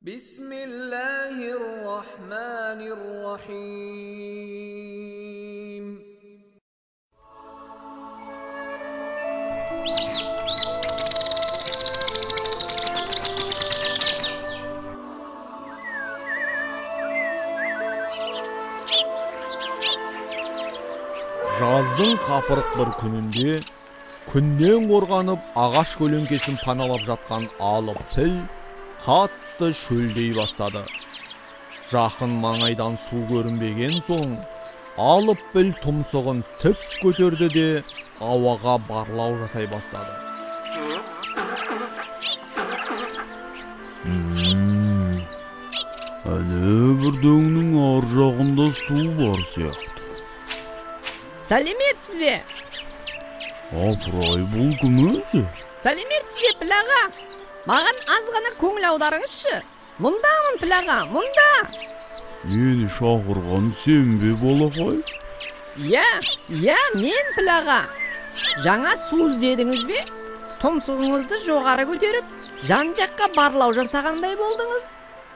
Bismillahirrahmanirrahim. Жаздың қапырық бір күнінде күннен қорғанып ағаш көлеңкесін паналап жатқан алып піл қатты шөлдей бастады. Жақын маңайдан су көрінбеген соң алып піл тұмсығын тік көтерді де ауаға барлау жасай бастады. Әлі бірдеңнің ар жағында су бар сияқты. Сәлеметсіз бе? Апырай, бұл кім өзі? Сәлеметсіз бе, піл аға? Маған азғана көңіл аударыңызшы. Мұндамын, піл аға, мұнда. Мені шақырған сен бе, балақай? Иә, мен, піл аға. Жаңа су іздедіңіз бе? Тұмсығыңызды жоғары көтеріп, жан жаққа барлау жасағандай болдыңыз.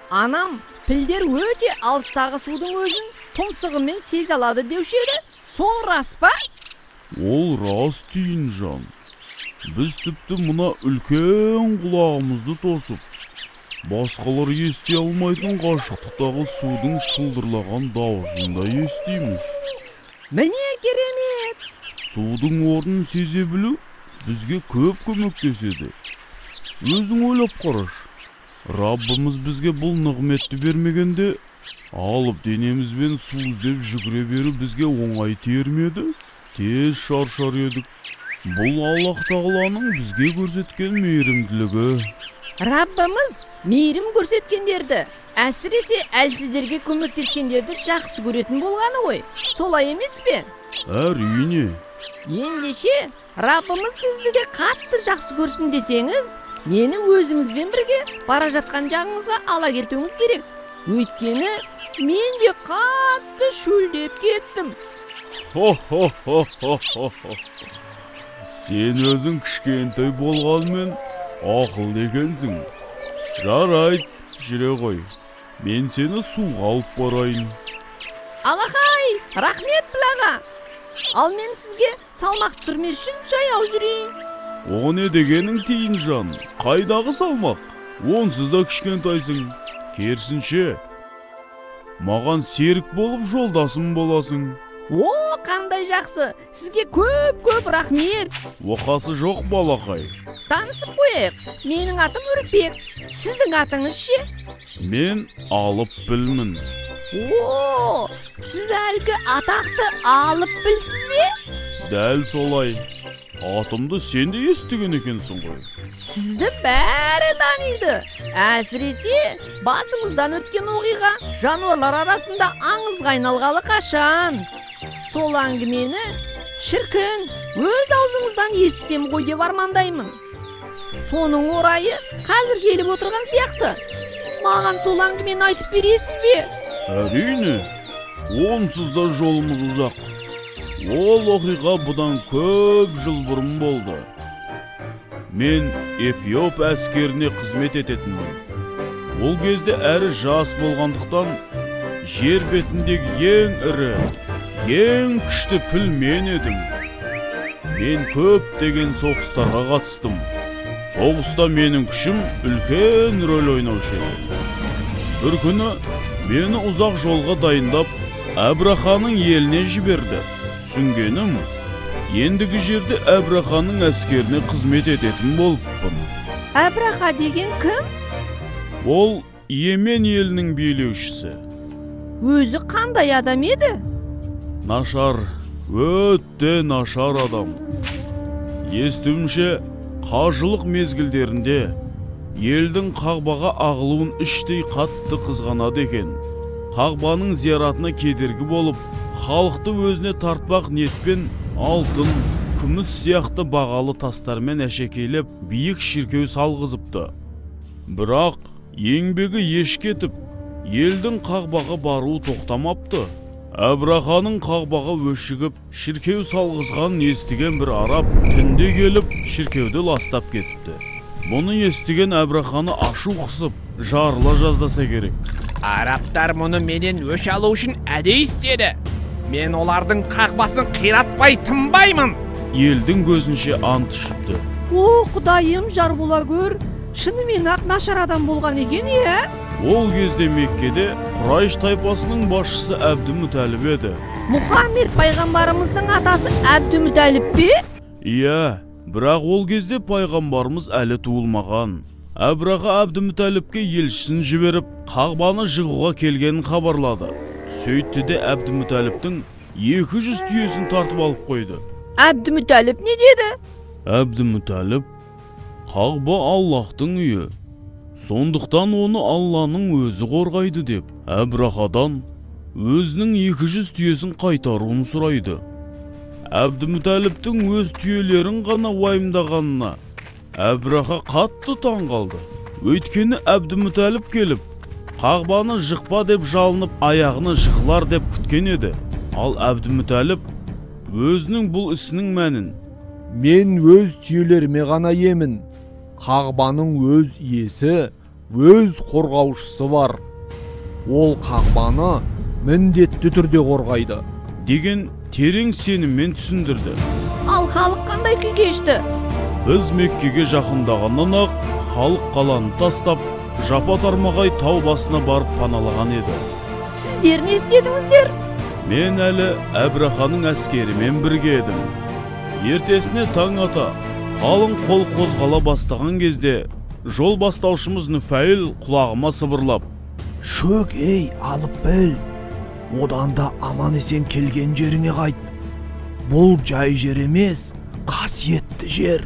Анам пілдер өте алыстағы судың өзін тұмсығымен сезе алады деуші еді. Сол рас па? Ол рас дейін жан. Біз тіпті мұна үлкен құлағымызды тосып, басқалар ести алмайтын қашықтықтағы судың сылдырлаған дауысын да естиміз. Міне керемет! Судың орнын сезе білу бізге көп көмектеседі. Өзің ойлап қараш. Раббымыз бізге бұл нығметті бермегенде, алып денемізбен су іздеп жүгіре беру бізге оңай тиермеді, тез шаршар едік. Бұл Аллах Тағаланың бізге көрсеткен мейірімділігі. Раббымыз мейірім көрсеткендерді, әсіресе әлсіздерге көмектескендерді жақсы көретін болғаны ғой. Солай емес пе? Әрине. Ендеше, Раббымыз сізді де қатты жақсы көрсін десеңіз, мені өзіңізбен бірге бара жатқан жағыңызға ала кетуіңіз керек. Өйткені мен де қатты шөлдеп кеттім. Сен өзің кішкентай болғанмен ақылды екенсің. Жарайды, жүре ғой. Мен сені суға алып барайын. Алақай, рахмет піл аға. Ал мен сізге салмақ түсірмес үшін жаяу жүрейін. О не дегенің тиін жан? Қайдағы салмақ? Онсыз да кішкентайсың. Керісінше, маған серік болып жолдасым боласың. О, қандай жақсы. Сізге көп рахмет. Оқасы жоқ, балақай. Танысып қойып, менің атым Үрпек. Сіздің атыңыз ше? Мен алып пілмін. О, сіз әлгі атақты алып пілсіз бе? Дәл солай. Атымды сен де естіген екенсің ғой. Сізді бәрі таниды. Әсіресе басыңыздан өткен оқиға жануарлар арасында аңызға айналғалы қашан. Сол әңгімені шіркін өз аузыңыздан естісем ғой деп армандаймын. Соның орайы қазір келіп отырған сияқты. Маған сол әңгімені айтып бересіз бе? Әрине, онсыз да жолымыз ұзақ. Ол оқиға бұдан көп жыл бұрын болды. Мен Эфиоп әскеріне қызмет ететінмін. Ол кезде әрі жас болғандықтан жер бетіндегі ең ірі, ең күшті піл мен едім. Мен көптеген соғыстарға қатыстым. Соғыста менің күшім үлкен рөл ойнаушы еді. Бір күні мені ұзақ жолға дайындап Әбраханың еліне жіберді. Түсінгенім, ендігі жерде Әбраханың әскеріне қызмет ететін болыппын. Әбраха деген кім? Ол Йемен елінің билеушісі. Өзі қандай адам еді? Нашар, өте нашар адам. Естуімше, қажылық мезгілдерінде елдің Қағбаға ағылуын іштей қатты қызғанады екен. Қағбаның зияратына кедергі болып, халықты өзіне тартпақ ниетпен алтын, күміс сияқты бағалы тастармен әшекейлеп биік шіркеу салғызыпты. Бірақ еңбегі еш кетіп, елдің Қағбаға баруы тоқтамапты. Әбраханың Қағбаға өшігіп, шіркеу салғызған естіген бір араб түнде келіп, шіркеуді ластап кетті. Мұны естіген Әбраханы ашу қысып, жарыла жаздаса керек. Арабтар мұны менен өш алу үшін әдейі істеді. Мен олардың қақпасын қиратпай тынбаймын. Елдің көзінше ант ішіпті. О, құдайым, жар бола көр. Шынымен ақ нашар адам болған екен, Ол кезде Меккеде Құрайш тайпасының басшысы Әбдімүтәліп еді. Мұхаммед пайғамбарымыздың атасы Әбдімүтәліп пе? Иә, бірақ ол кезде пайғамбарымыз әлі туылмаған. Әбраха Әбдімүтәліпке елшісін жіберіп, Қағбаны жығуға келгенін хабарлады. Сөйтті де Әбдімүтәліптің 200 түйесін тартып алып қойды. Әбдімүтәліп не деді? Әбдімүтәліп, Қағба Аллахтың үйі. Сондықтан оны Алланың өзі қорғайды деп, Әбрахадан өзінің 200 түйесін қайтаруын сұрайды. Әбдімүтәліптің өз түйелерін ғана уайымдағанына Әбраха қатты таң қалды. Өйткені Әбдімүтәліп келіп, Қағбаны жықпа деп жалынып, аяғыны жықлар деп күткен еді. Ал Әбдімүтәліп өзінің бұл ісінің мәнін: Мен өз түйелеріме ғана емін. Қағбаның өз иесі, өз қорғаушысы бар. Ол Қағбаны міндетті түрде қорғайды деген терең сеніммен түсіндірді. Ал халық қандай күй кешті? Біз Меккеге жақындағаннан ақ халық қаланы тастап, жапа тармағай тау басына барып паналаған еді. Сіздер не істедіңіздер? Мен әлі Әбраханың әскерімен бірге едім. Ертесіне таң ата, қалың қол қозғала бастаған кезде, жол бастаушымыз Нүфәйл құлағыма сыбырлап: Шөк, ей, алып біл. Одан да аман есен келген жеріңе қайт. Бұл жай жер емес, қасиетті жер.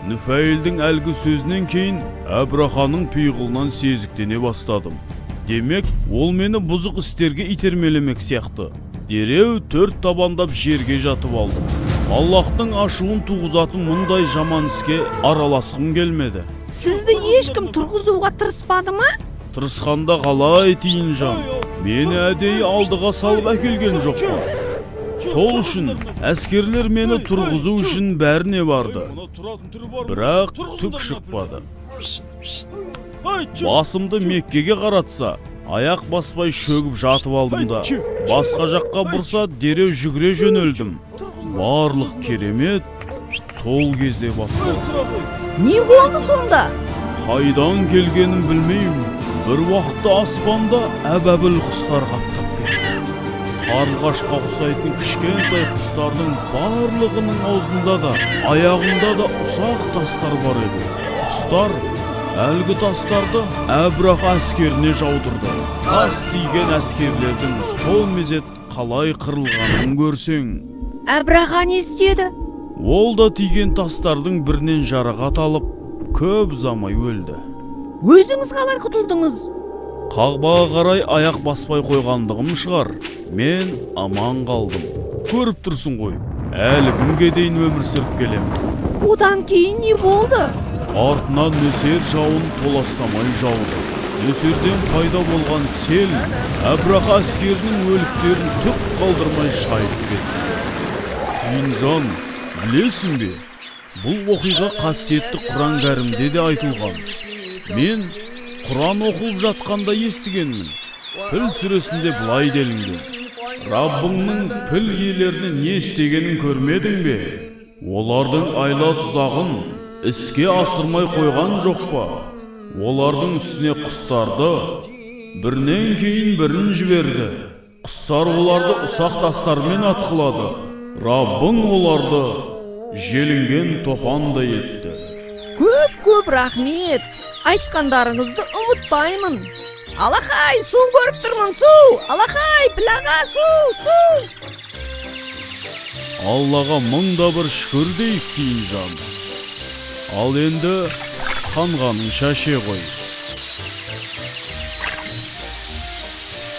Нүфәйлдің әлгі сөзінен кейін Әбраханың пиғылынан сезіктене бастадым. Демек, ол мені бұзық істерге итермелемек сияқты. Дереу төрт табандап жерге жатып алдым. Аллахтың ашуын туғызатын мұндай жаман іске араласқым келмеді. Сізді ешкім тұрғызуға тырыспады ма? Тырысқанда қалай тиін жан? Мені әдейі алдыға салып әкелген жоқ па? Сол үшін әскерлер мені тұрғызу үшін бәріне барды. Бірақ түк шықпады. Басымды Меккеге қаратса, аяқ баспай шөгіп жатып алдым да, басқа жаққа бұрса дереу жүгіре жөнелдім. Барлық керемет сол кезде басталды. Не болды сонда? Қайдан келгенін білмеймін. Бір уақытта аспанда әбәбіл құстар қаптап кетті. Қарлығашқа ұқсайтын кішкентай құстардың барлығының аузында да, аяғында да ұсақ тастар бар еді. Құстар әлгі тастарды Әбраха әскеріне жаудырды. Тас тиген әскерлердің сол мезет қалай қырылғанын көрсең. Әбраха не істеді? Ол да тиген тастардың бірінен жарақат алып, көп ұзамай өлді. Өзіңіз қалай құтылдыңыз? Қағбаға қарай аяқ баспай қойғандығым шығар. Мен аман қалдым. Көріп тұрсың ғой, әлі күнге дейін өмір сүріп келемін. Одан кейін не болды? Артынан нөсер жауын толастамай жауды. Нөсерден пайда болған сел Әбраха әскерінің өліктерін түк қалдырмай шайып кетті. Инжан, білесің бе? Бұл оқиға қасиетті Құран кәрімде де айтылған. Мен Құран оқылып жатқанда естігенмін. Піл сүресінде былай делінген: Раббыңның піл иелеріне не істегенін көрмедің бе? Олардың айла тұзағын іске асырмай қойған жоқ па? Олардың үстіне құстарды бірінен кейін бірін жіберді. Құстар оларды ұсақ тастармен атқылады. Раббың оларды желінген топандай етті. Көп рахмет. Айтқандарыңызды ұмытпаймын. Алақай, су көріп тұрмын, су! Алақай, пілаға, су! Аллаға мыңда бір шүкір дейік дейін жан. Ал енді қанғаның шаше қой.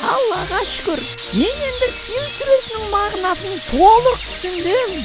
Аллаға шүкір. Мен енді Фил сүресінің мағынасын толық түсіндім.